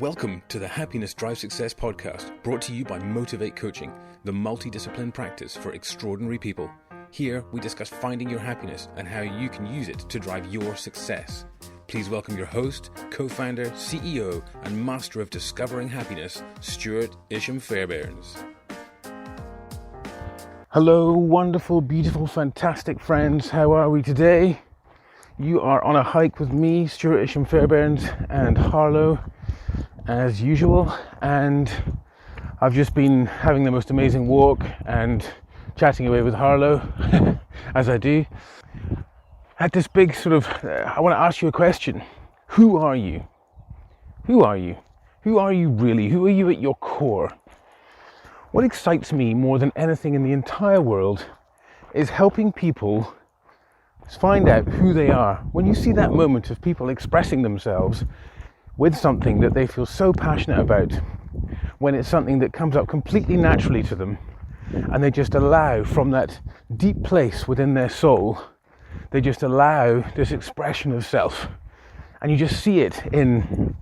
Welcome to the Happiness Drive Success podcast, brought to you by Motivate Coaching, the multidiscipline practice for extraordinary people. Here, we discuss finding your happiness and how you can use it to drive your success. Please welcome your host, co-founder, CEO, and master of discovering happiness, Stuart Isham-Fairbairns. Hello, wonderful, beautiful, fantastic friends. How are we today? You are on a hike with me, Stuart Isham-Fairbairns, and Harlow, as usual, and I've just been having the most amazing walk and chatting away with Harlow, as I do. At this big I want to ask you a question. Who are you? Who are you? Who are you really? Who are you at your core? What excites me more than anything in the entire world is helping people find out who they are. When you see that moment of people expressing themselves with something that they feel so passionate about, when it's something that comes up completely naturally to them, and they just allow from that deep place within their soul, they just allow this expression of self. And you just see it in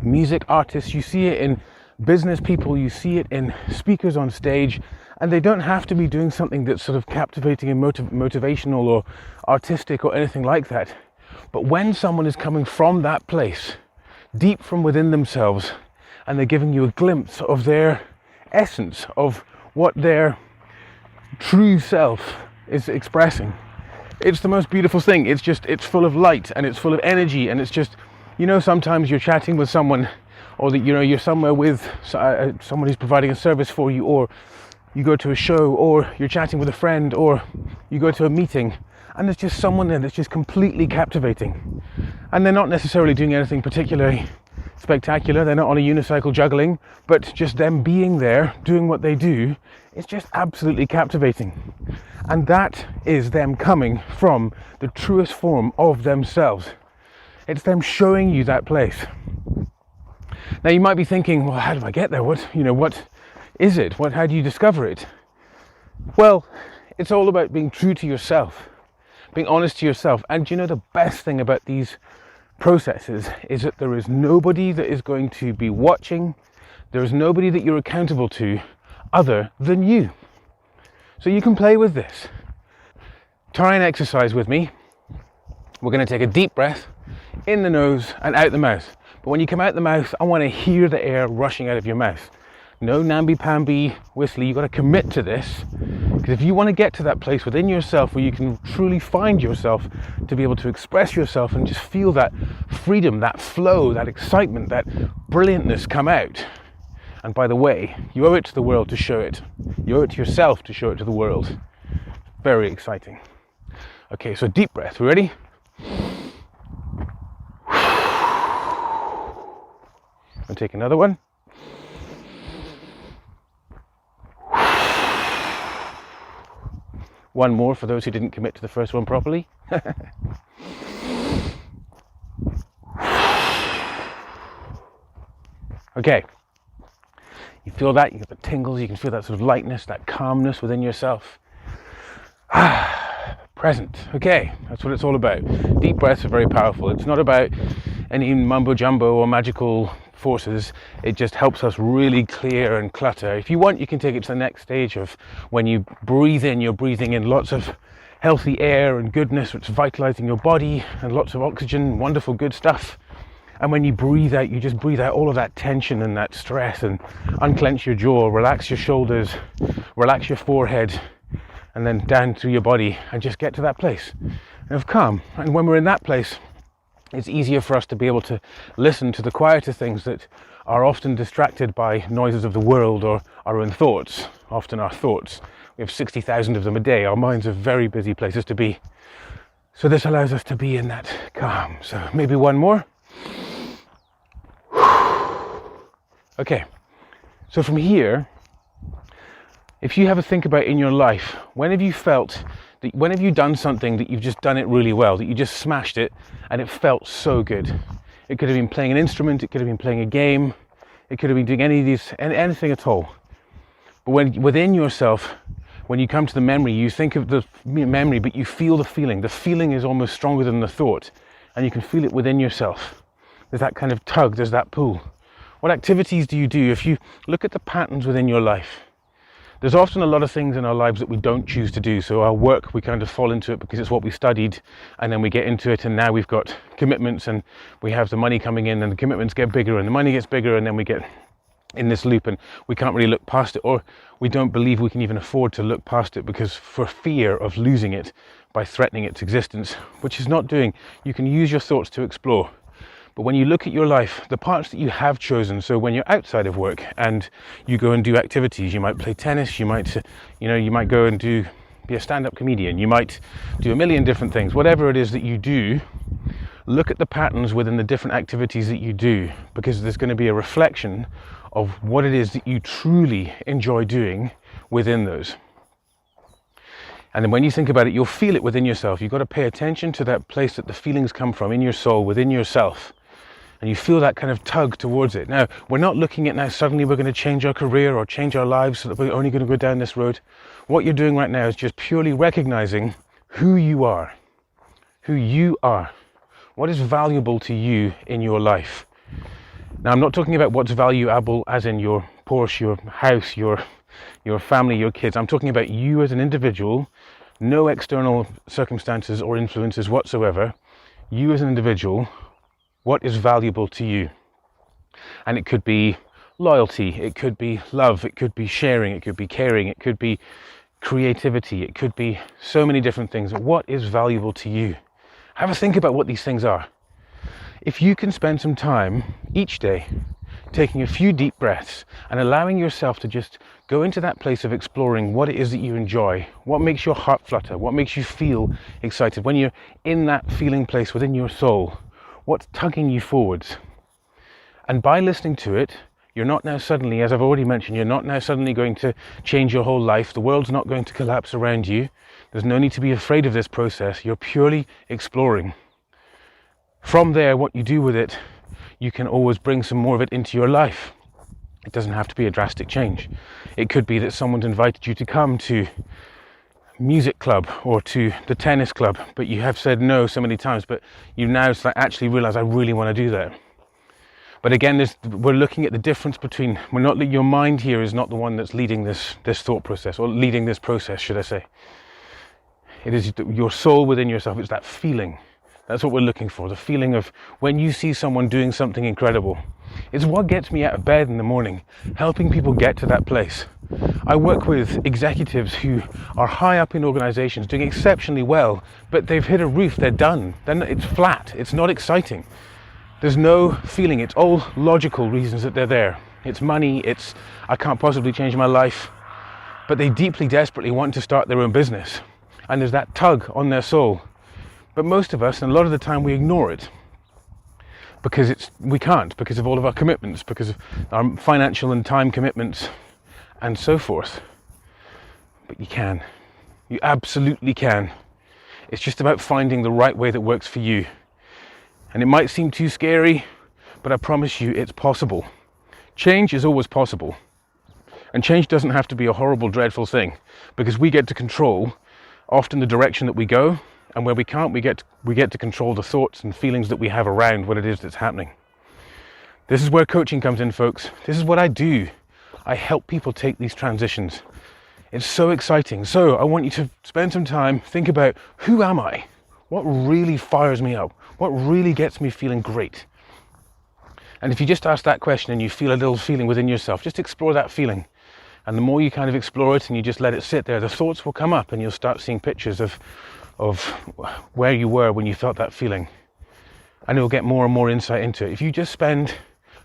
music artists, you see it in business people, you see it in speakers on stage, and they don't have to be doing something that's sort of captivating and motivational or artistic or anything like that. But when someone is coming from that place, deep from within themselves, and they're giving you a glimpse of their essence, of what their true self is expressing, it's the most beautiful thing. It's full of light and it's full of energy, and it's just, sometimes you're chatting with someone, or that you're somewhere with someone who's providing a service for you, or you go to a show, or you're chatting with a friend, or you go to a meeting, and there's just someone there that's just completely captivating. And they're not necessarily doing anything particularly spectacular, they're not on a unicycle juggling, but just them being there, doing what they do, is just absolutely captivating. And that is them coming from the truest form of themselves. It's them showing you that place. Now you might be thinking, well, how do I get there? What is it? How do you discover it? Well, it's all about being true to yourself, being honest to yourself. And the best thing about these processes is that there is nobody that is going to be watching. There is nobody that you're accountable to other than you. So you can play with this. Try and exercise with me. We're going to take a deep breath in the nose and out the mouth. But when you come out the mouth, I want to hear the air rushing out of your mouth. No namby-pamby whistly. You've got to commit to this, because if you want to get to that place within yourself where you can truly find yourself, to be able to express yourself and just feel that freedom, that flow, that excitement, that brilliantness come out. And by the way, you owe it to the world to show it. You owe it to yourself to show it to the world. Very exciting. Okay, so deep breath. We ready? I'll take another one. One more for those who didn't commit to the first one properly. Okay. You feel that, you get the tingles, you can feel that sort of lightness, that calmness within yourself. Present. Okay, that's what it's all about. Deep breaths are very powerful. It's not about any mumbo jumbo or magical forces. It just helps us really clear and clutter. If you want, you can take it to the next stage of when you breathe in, you're breathing in lots of healthy air and goodness, which is vitalizing your body, and lots of oxygen, wonderful good stuff. And when you breathe out, you just breathe out all of that tension and that stress, and unclench your jaw, relax your shoulders, relax your forehead, and then down through your body, and just get to that place of calm. And when we're in that place, it's easier for us to be able to listen to the quieter things that are often distracted by noises of the world or our own thoughts, often our thoughts. We have 60,000 of them a day. Our minds are very busy places to be. So this allows us to be in that calm. So maybe one more. Okay, so from here, if you have a think about in your life, when have you done something that you've just done it really well, that you just smashed it and it felt so good? It could have been playing an instrument, it could have been playing a game, it could have been doing anything at all. But when within yourself, when you come to the memory, you think of the memory, but you feel the feeling. The feeling is almost stronger than the thought, and you can feel it within yourself. There's that kind of tug, there's that pull. What activities do you do? If you look at the patterns within your life, there's often a lot of things in our lives that we don't choose to do. So our work, we kind of fall into it because it's what we studied, and then we get into it, and now we've got commitments, and we have the money coming in, and the commitments get bigger, and the money gets bigger, and then we get in this loop, and we can't really look past it, or we don't believe we can even afford to look past it because for fear of losing it by threatening its existence, which is not doing. You can use your thoughts to explore. But when you look at your life, the parts that you have chosen, so when you're outside of work and you go and do activities, you might play tennis, you might go and be a stand-up comedian, you might do a million different things. Whatever it is that you do, look at the patterns within the different activities that you do, because there's going to be a reflection of what it is that you truly enjoy doing within those. And then when you think about it, you'll feel it within yourself. You've got to pay attention to that place that the feelings come from, in your soul, within yourself. And you feel that kind of tug towards it. Now, we're not looking at now suddenly we're going to change our career or change our lives so that we're only going to go down this road. What you're doing right now is just purely recognizing who you are. Who you are. What is valuable to you in your life. Now, I'm not talking about what's valuable as in your Porsche, your house, your family, your kids. I'm talking about you as an individual, no external circumstances or influences whatsoever. You as an individual, what is valuable to you? And it could be loyalty, it could be love, it could be sharing, it could be caring, it could be creativity, it could be so many different things. What is valuable to you? Have a think about what these things are. If you can spend some time each day taking a few deep breaths and allowing yourself to just go into that place of exploring what it is that you enjoy, what makes your heart flutter, what makes you feel excited, when you're in that feeling place within your soul, what's tugging you forwards. And by listening to it, you're not now suddenly, as I've already mentioned, you're not now suddenly going to change your whole life. The world's not going to collapse around you. There's no need to be afraid of this process. You're purely exploring. From there, what you do with it, you can always bring some more of it into your life. It doesn't have to be a drastic change. It could be that someone's invited you to come to music club or to the tennis club, but you have said no so many times, but you now actually realize I really want to do that. But again, we're looking at the difference between, your mind here is not the one that's leading this thought process, or leading this process, should I say. It is your soul within yourself. It's that feeling. That's what we're looking for. The feeling of when you see someone doing something incredible. It's what gets me out of bed in the morning, helping people get to that place. I work with executives who are high up in organizations doing exceptionally well, but they've hit a roof, they're done. Then it's flat, it's not exciting. There's no feeling, it's all logical reasons that they're there. It's money, it's I can't possibly change my life. But they deeply, desperately want to start their own business. And there's that tug on their soul. But most of us, and a lot of the time, we ignore it because we can't, because of all of our commitments, because of our financial and time commitments and so forth. But you can. You absolutely can. It's just about finding the right way that works for you. And it might seem too scary, but I promise you it's possible. Change is always possible. And change doesn't have to be a horrible, dreadful thing, because we get to control often the direction that we go. And where we can't, we get to control the thoughts and feelings that we have around what it is that's happening. This is where coaching comes in, folks. This is what I do. I help people take these transitions. It's so exciting. So I want you to spend some time, think about, who am I? What really fires me up? What really gets me feeling great? And if you just ask that question and you feel a little feeling within yourself, just explore that feeling. And the more you kind of explore it and you just let it sit there, the thoughts will come up and you'll start seeing pictures of where you were when you felt that feeling, and you'll get more and more insight into it. If you just spend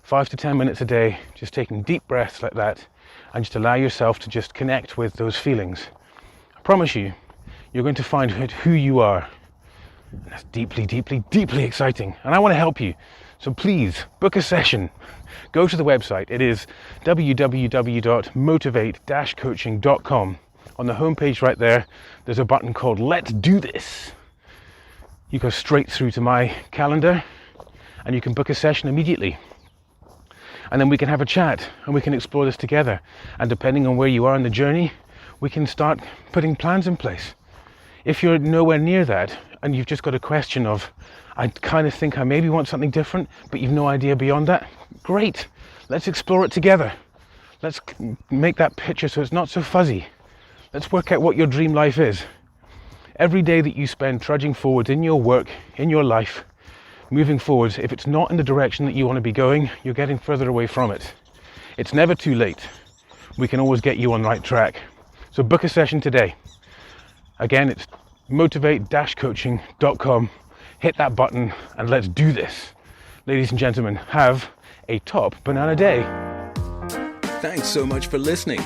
5 to 10 minutes a day just taking deep breaths like that and just allow yourself to just connect with those feelings, I promise you, you're going to find who you are. And that's deeply, deeply, deeply exciting, and I want to help you. So please book a session. Go to the website. It is www.motivate-coaching.com. On the homepage right there, there's a button called Let's Do This. You go straight through to my calendar and you can book a session immediately. And then we can have a chat and we can explore this together. And depending on where you are in the journey, we can start putting plans in place. If you're nowhere near that and you've just got a question of, I kind of think I maybe want something different, but you've no idea beyond that, great. Let's explore it together. Let's make that picture so it's not so fuzzy. Let's work out what your dream life is. Every day that you spend trudging forward in your work, in your life, moving forwards, if it's not in the direction that you want to be going, you're getting further away from it. It's never too late. We can always get you on the right track. So book a session today. Again, it's motivate-coaching.com. Hit that button and let's do this. Ladies and gentlemen, have a top banana day. Thanks so much for listening.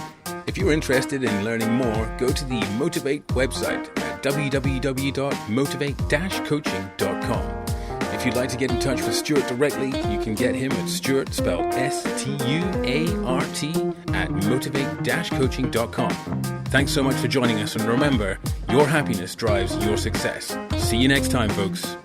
If you're interested in learning more, go to the Motivate website at www.motivate-coaching.com. If you'd like to get in touch with Stuart directly, you can get him at Stuart, spelled Stuart, at motivate-coaching.com. Thanks so much for joining us, and remember, your happiness drives your success. See you next time, folks.